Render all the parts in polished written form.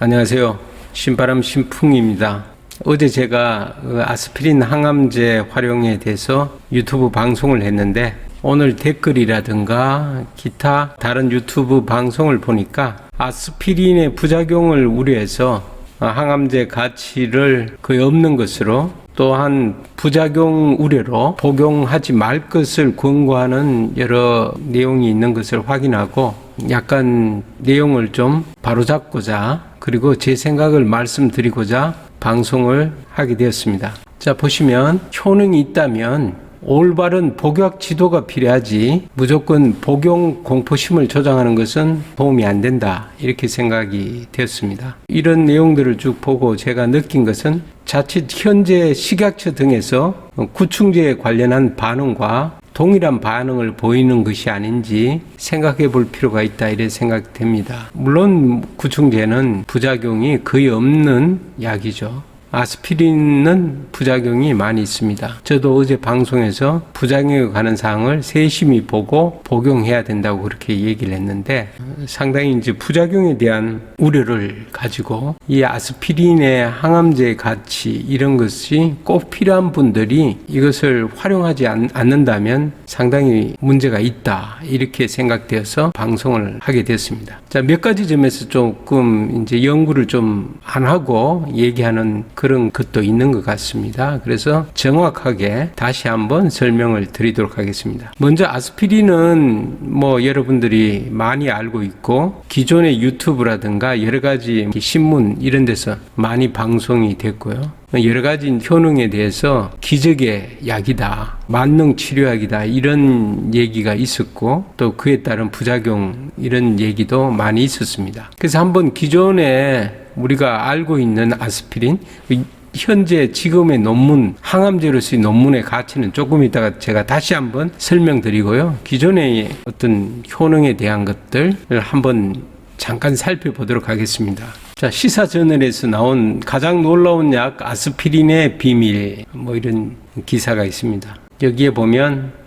안녕하세요. 신바람 신풍입니다. 어제 제가 아스피린 항암제 활용에 대해서 유튜브 방송을 했는데 오늘 댓글이라든가 기타 다른 유튜브 방송을 보니까 아스피린의 부작용을 우려해서 항암제 가치를 거의 없는 것으로 또한 부작용 우려로 복용하지 말 것을 권고하는 여러 내용이 있는 것을 확인하고 약간 내용을 좀 바로잡고자 그리고 제 생각을 말씀드리고자 방송을 하게 되었습니다. 자, 보시면 효능이 있다면 올바른 복약 지도가 필요하지 무조건 복용 공포심을 조장하는 것은 도움이 안 된다, 이렇게 생각이 되었습니다. 이런 내용들을 쭉 보고 제가 느낀 것은 자칫 현재 식약처 등에서 구충제에 관련한 반응과 동일한 반응을 보이는 것이 아닌지 생각해 볼 필요가 있다, 이래 생각됩니다. 물론 구충제는 부작용이 거의 없는 약이죠. 아스피린은 부작용이 많이 있습니다. 저도 어제 방송에서 부작용에 관한 사항을 세심히 보고 복용해야 된다고 그렇게 얘기를 했는데 상당히 이제 부작용에 대한 우려를 가지고 이 아스피린의 항암제 가치 이런 것이 꼭 필요한 분들이 이것을 활용하지 않는다면 상당히 문제가 있다, 이렇게 생각되어서 방송을 하게 됐습니다. 자, 몇 가지 점에서 조금 이제 연구를 좀 안 하고 얘기하는 그런 것도 있는 것 같습니다. 그래서 정확하게 다시 한번 설명을 드리도록 하겠습니다. 먼저 아스피린은 뭐 여러분들이 많이 알고 있고 기존의 유튜브라든가 여러 가지 신문 이런 데서 많이 방송이 됐고요. 여러 가지 효능에 대해서 기적의 약이다, 만능 치료약이다, 이런 얘기가 있었고 또 그에 따른 부작용 이런 얘기도 많이 있었습니다. 그래서 한번 기존에 우리가 알고 있는 아스피린, 현재 지금의 논문, 항암제로서의 논문의 가치는 조금 이따가 제가 다시 한번 설명드리고요. 기존의 어떤 효능에 대한 것들을 한번 잠깐 살펴보도록 하겠습니다. 자, 시사저널에서 나온 가장 놀라운 약 아스피린의 비밀, 뭐 이런 기사가 있습니다. 여기에 보면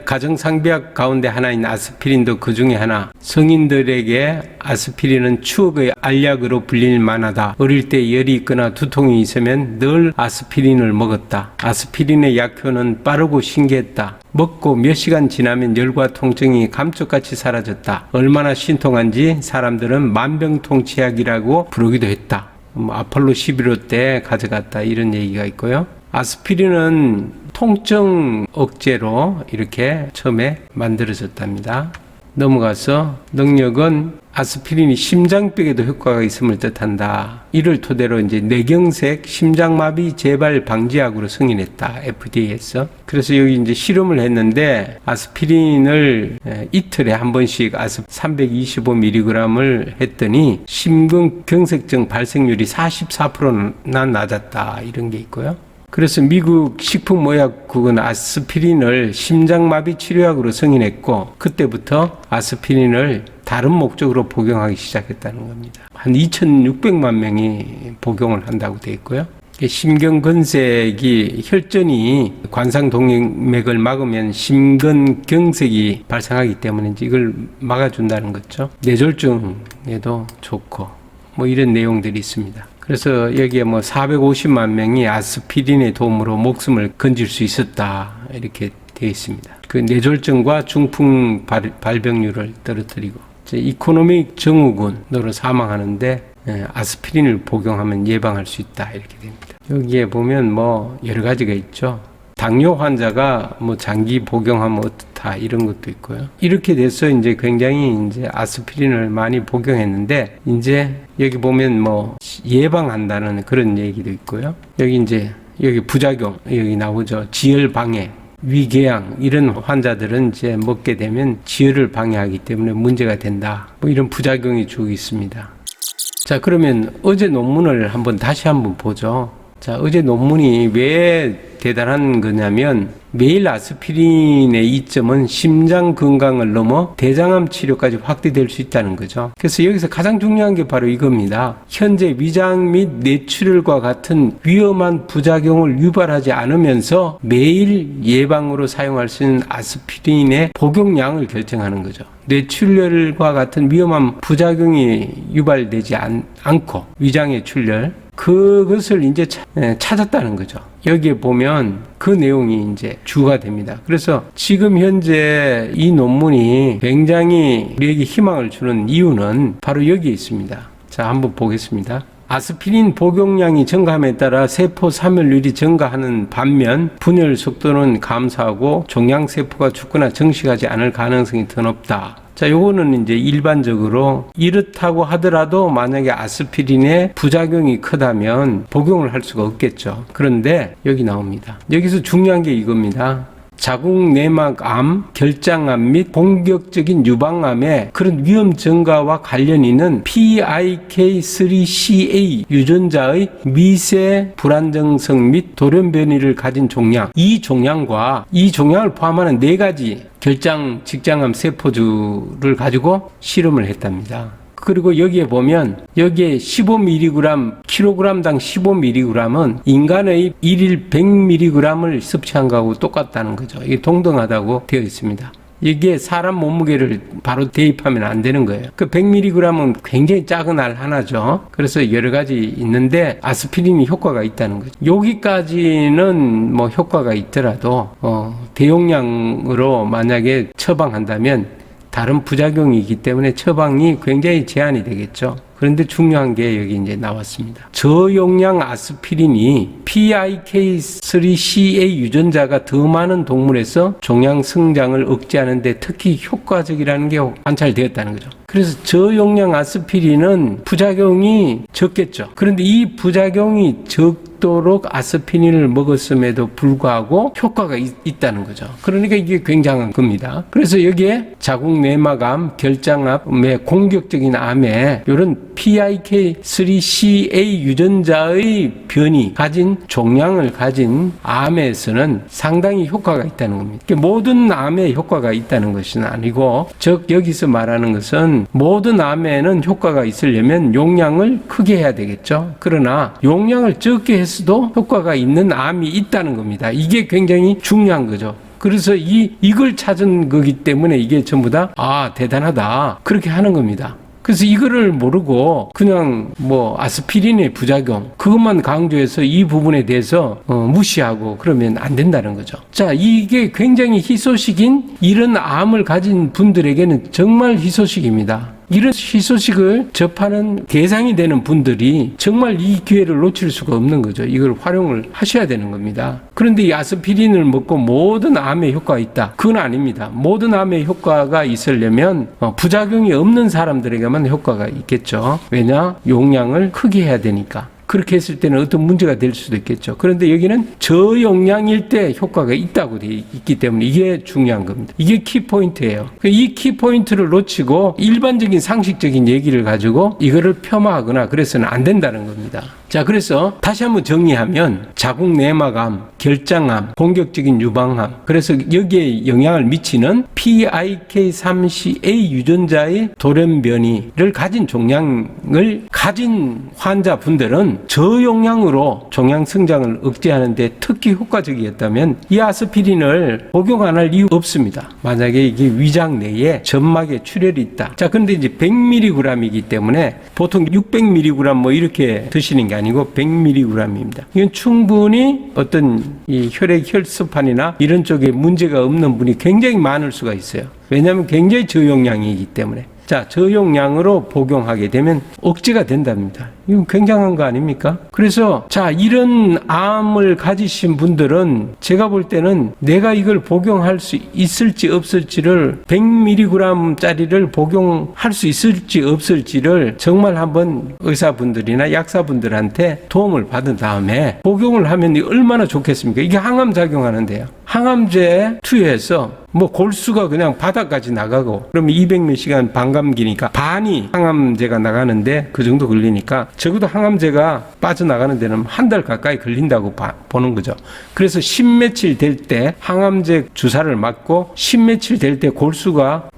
가정상비약 가운데 하나인 아스피린도 그 중에 하나. 성인들에게 아스피린은 추억의 알약으로 불릴 만하다. 어릴 때 열이 있거나 두통이 있으면 늘 아스피린을 먹었다. 아스피린의 약효는 빠르고 신기했다. 먹고 몇 시간 지나면 열과 통증이 감쪽같이 사라졌다. 얼마나 신통한지 사람들은 만병통치약이라고 부르기도 했다. 아폴로 11호 때 가져갔다, 이런 얘기가 있고요. 아스피린은 통증 억제로 이렇게 처음에 만들어졌답니다. 넘어가서 능력은 아스피린이 심장병에도 효과가 있음을 뜻한다. 이를 토대로 이제 뇌경색 심장마비 재발 방지약으로 승인했다, FDA에서. 그래서 여기 이제 실험을 했는데 아스피린을 이틀에 한 번씩 325mg을 했더니 심근경색증 발생률이 44%나 낮았다, 이런 게 있고요. 그래서 미국 식품의약국은 아스피린을 심장마비 치료약으로 승인했고 그때부터 아스피린을 다른 목적으로 복용하기 시작했다는 겁니다. 한 2,600만 명이 복용을 한다고 되어 있고요. 심근건색이 혈전이 관상동맥을 막으면 심근경색이 발생하기 때문에 이걸 막아준다는 거죠. 뇌졸중에도 좋고 뭐 이런 내용들이 있습니다. 그래서 여기에 뭐 450만 명이 아스피린의 도움으로 목숨을 건질 수 있었다, 이렇게 되어 있습니다. 그 뇌졸중과 중풍 발병률을 떨어뜨리고 이코노믹 증후군으로 사망하는데 아스피린을 복용하면 예방할 수 있다, 이렇게 됩니다. 여기에 보면 뭐 여러 가지가 있죠. 당뇨 환자가 뭐 장기 복용하면 어떻다, 이런 것도 있고요. 이렇게 돼서 이제 굉장히 이제 아스피린을 많이 복용했는데 이제 여기 보면 뭐 예방한다는 그런 얘기도 있고요. 여기 부작용 여기 나오죠. 지혈 방해, 위궤양 이런 환자들은 이제 먹게 되면 지혈을 방해하기 때문에 문제가 된다, 뭐 이런 부작용이 쭉 있습니다. 자, 그러면 어제 논문을 다시 한번 보죠. 자, 어제 논문이 왜 대단한 거냐면 매일 아스피린의 이점은 심장 건강을 넘어 대장암 치료까지 확대될 수 있다는 거죠. 그래서 여기서 가장 중요한 게 바로 이겁니다. 현재 위장 및 뇌출혈과 같은 위험한 부작용을 유발하지 않으면서 매일 예방으로 사용할 수 있는 아스피린의 복용량을 결정하는 거죠. 뇌출혈과 같은 위험한 부작용이 유발되지 않고 위장의 출혈, 그것을 이제 찾았다는 거죠. 여기에 보면 그 내용이 이제 주가 됩니다. 그래서 지금 현재 이 논문이 굉장히 우리에게 희망을 주는 이유는 바로 여기에 있습니다. 자, 한번 보겠습니다. 아스피린 복용량이 증가함에 따라 세포 사멸률이 증가하는 반면 분열 속도는 감소하고 종양세포가 죽거나 증식하지 않을 가능성이 더 높다. 자, 요거는 이제 일반적으로 이렇다고 하더라도 만약에 아스피린의 부작용이 크다면 복용을 할 수가 없겠죠. 그런데 여기 나옵니다. 여기서 중요한 게 이겁니다. 자궁 내막암, 결장암 및 공격적인 유방암의 그런 위험 증가와 관련 있는 PIK3CA 유전자의 미세 불안정성 및 돌연 변이를 가진 종양, 이 종양을 포함하는 4가지 결장 직장암 세포주를 가지고 실험을 했답니다. 그리고 여기에 보면 여기에 15mg, kg당 15mg은 인간의 1일 100mg을 섭취한 거하고 똑같다는 거죠. 이게 동등하다고 되어 있습니다. 이게 사람 몸무게를 바로 대입하면 안 되는 거예요. 그 100mg은 굉장히 작은 알 하나죠. 그래서 여러 가지 있는데 아스피린이 효과가 있다는 거죠. 여기까지는 뭐 효과가 있더라도 대용량으로 만약에 처방한다면 다른 부작용이 있기 때문에 처방이 굉장히 제한이 되겠죠. 그런데 중요한 게 여기 이제 나왔습니다. 저용량 아스피린이 PIK3CA 유전자가 더 많은 동물에서 종양 성장을 억제하는 데 특히 효과적이라는 게 관찰되었다는 거죠. 그래서 저용량 아스피린은 부작용이 적겠죠. 그런데 이 부작용이 적도록 아스피린을 먹었음에도 불구하고 효과가 있다는 거죠. 그러니까 이게 굉장한 겁니다. 그래서 여기에 자궁 내막암, 결장암의 공격적인 암에 이런 PIK3CA 유전자의 변이 가진 종양을 가진 암에서는 상당히 효과가 있다는 겁니다. 모든 암에 효과가 있다는 것은 아니고, 즉 여기서 말하는 것은 모든 암에는 효과가 있으려면 용량을 크게 해야 되겠죠. 그러나 용량을 적게 했어도 효과가 있는 암이 있다는 겁니다. 이게 굉장히 중요한 거죠. 그래서 이걸 찾은 거기 때문에 이게 전부 다 대단하다 그렇게 하는 겁니다. 그래서 이거를 모르고 그냥 아스피린의 부작용 그것만 강조해서 이 부분에 대해서 무시하고 그러면 안 된다는 거죠. 자, 이게 굉장히 희소식인 이런 암을 가진 분들에게는 정말 희소식입니다. 이런 희소식을 접하는 대상이 되는 분들이 정말 이 기회를 놓칠 수가 없는 거죠. 이걸 활용을 하셔야 되는 겁니다. 그런데 이 아스피린을 먹고 모든 암에 효과가 있다. 그건 아닙니다. 모든 암에 효과가 있으려면 부작용이 없는 사람들에게만 효과가 있겠죠. 왜냐? 용량을 크게 해야 되니까. 그렇게 했을 때는 어떤 문제가 될 수도 있겠죠. 그런데 여기는 저용량일 때 효과가 있다고 되어 있기 때문에 이게 중요한 겁니다. 이게 키포인트예요. 이 키포인트를 놓치고 일반적인 상식적인 얘기를 가지고 이거를 폄하하거나 그래서는 안 된다는 겁니다. 자, 그래서 다시 한번 정리하면 자궁 내막암, 결장암, 공격적인 유방암, 그래서 여기에 영향을 미치는 PIK3CA 유전자의 돌연 변이를 가진 종양을 가진 환자분들은 저용량으로 종양 성장을 억제하는 데 특히 효과적이었다면 이 아스피린을 복용 안 할 이유 없습니다. 만약에 이게 위장 내에 점막에 출혈이 있다. 자, 근데 이제 100mg이기 때문에 보통 600mg 이렇게 드시는 게 아니고 100mg입니다. 이건 충분히 어떤 이 혈액 혈소판이나 이런 쪽에 문제가 없는 분이 굉장히 많을 수가 있어요. 왜냐하면 굉장히 저용량이기 때문에. 자, 저용량으로 복용하게 되면 억제가 된답니다. 이건 굉장한 거 아닙니까? 그래서 자, 이런 암을 가지신 분들은 제가 볼 때는 내가 이걸 복용할 수 있을지 없을지를 100mg짜리를 복용할 수 있을지 없을지를 정말 한번 의사분들이나 약사분들한테 도움을 받은 다음에 복용을 하면 얼마나 좋겠습니까? 이게 항암 작용하는데요. 항암제 투여해서 골수가 그냥 바닥까지 나가고 그러면 200몇 시간 반감기니까 반이 항암제가 나가는데 그 정도 걸리니까 적어도 항암제가 빠져나가는 데는 한 달 가까이 걸린다고 보는 거죠. 그래서 10며칠 될 때 항암제 주사를 맞고 10며칠 될 때 골수가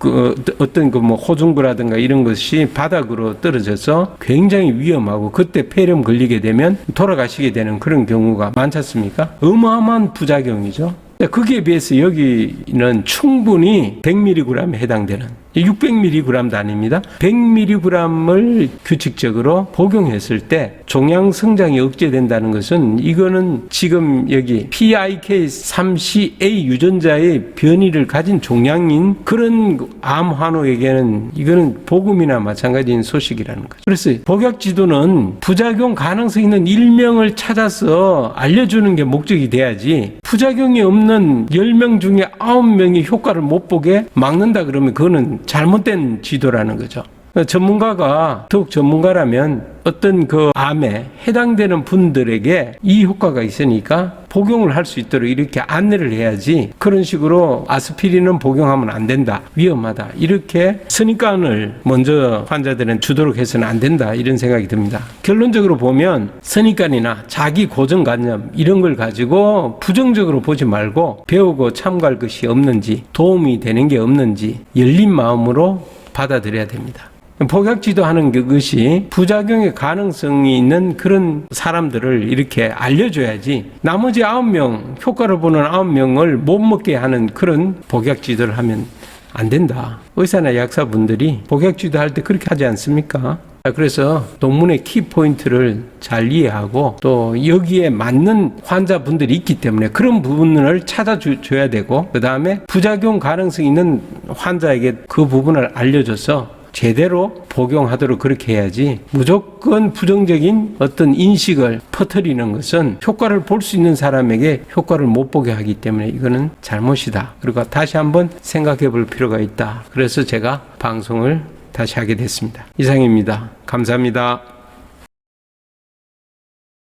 어떤 뭐 호중구라든가 이런 것이 바닥으로 떨어져서 굉장히 위험하고 그때 폐렴 걸리게 되면 돌아가시게 되는 그런 경우가 많지 않습니까? 어마어마한 부작용이죠. 거기에 비해서 여기는 충분히 100mg에 해당되는 600mg도 아닙니다. 100mg을 규칙적으로 복용했을 때 종양 성장이 억제된다는 것은 이거는 지금 여기 PIK3CA 유전자의 변이를 가진 종양인 그런 암 환우에게는 이거는 복음이나 마찬가지인 소식이라는 거죠. 그래서 복약지도는 부작용 가능성 있는 일명을 찾아서 알려주는 게 목적이 돼야지 부작용이 없는 10명 중에 9명이 효과를 못 보게 막는다 그러면 그거는 잘못된 지도라는 거죠. 전문가가 더욱 전문가라면 어떤 그 암에 해당되는 분들에게 이 효과가 있으니까 복용을 할 수 있도록 이렇게 안내를 해야지 그런 식으로 아스피린은 복용하면 안 된다, 위험하다 이렇게 선입관을 먼저 환자들은 주도록 해서는 안 된다 이런 생각이 듭니다. 결론적으로 보면 선입관이나 자기 고정관념 이런 걸 가지고 부정적으로 보지 말고 배우고 참고할 것이 없는지 도움이 되는 게 없는지 열린 마음으로 받아들여야 됩니다. 복약지도하는 것이 부작용의 가능성이 있는 그런 사람들을 이렇게 알려줘야지 나머지 9명, 효과를 보는 9명을 못 먹게 하는 그런 복약지도를 하면 안 된다. 의사나 약사분들이 복약지도할 때 그렇게 하지 않습니까? 그래서 논문의 키포인트를 잘 이해하고 또 여기에 맞는 환자분들이 있기 때문에 그런 부분을 찾아줘야 되고 그 다음에 부작용 가능성이 있는 환자에게 그 부분을 알려줘서 제대로 복용하도록 그렇게 해야지 무조건 부정적인 어떤 인식을 퍼뜨리는 것은 효과를 볼 수 있는 사람에게 효과를 못 보게 하기 때문에 이거는 잘못이다. 그리고 다시 한번 생각해 볼 필요가 있다. 그래서 제가 방송을 다시 하게 됐습니다. 이상입니다. 감사합니다.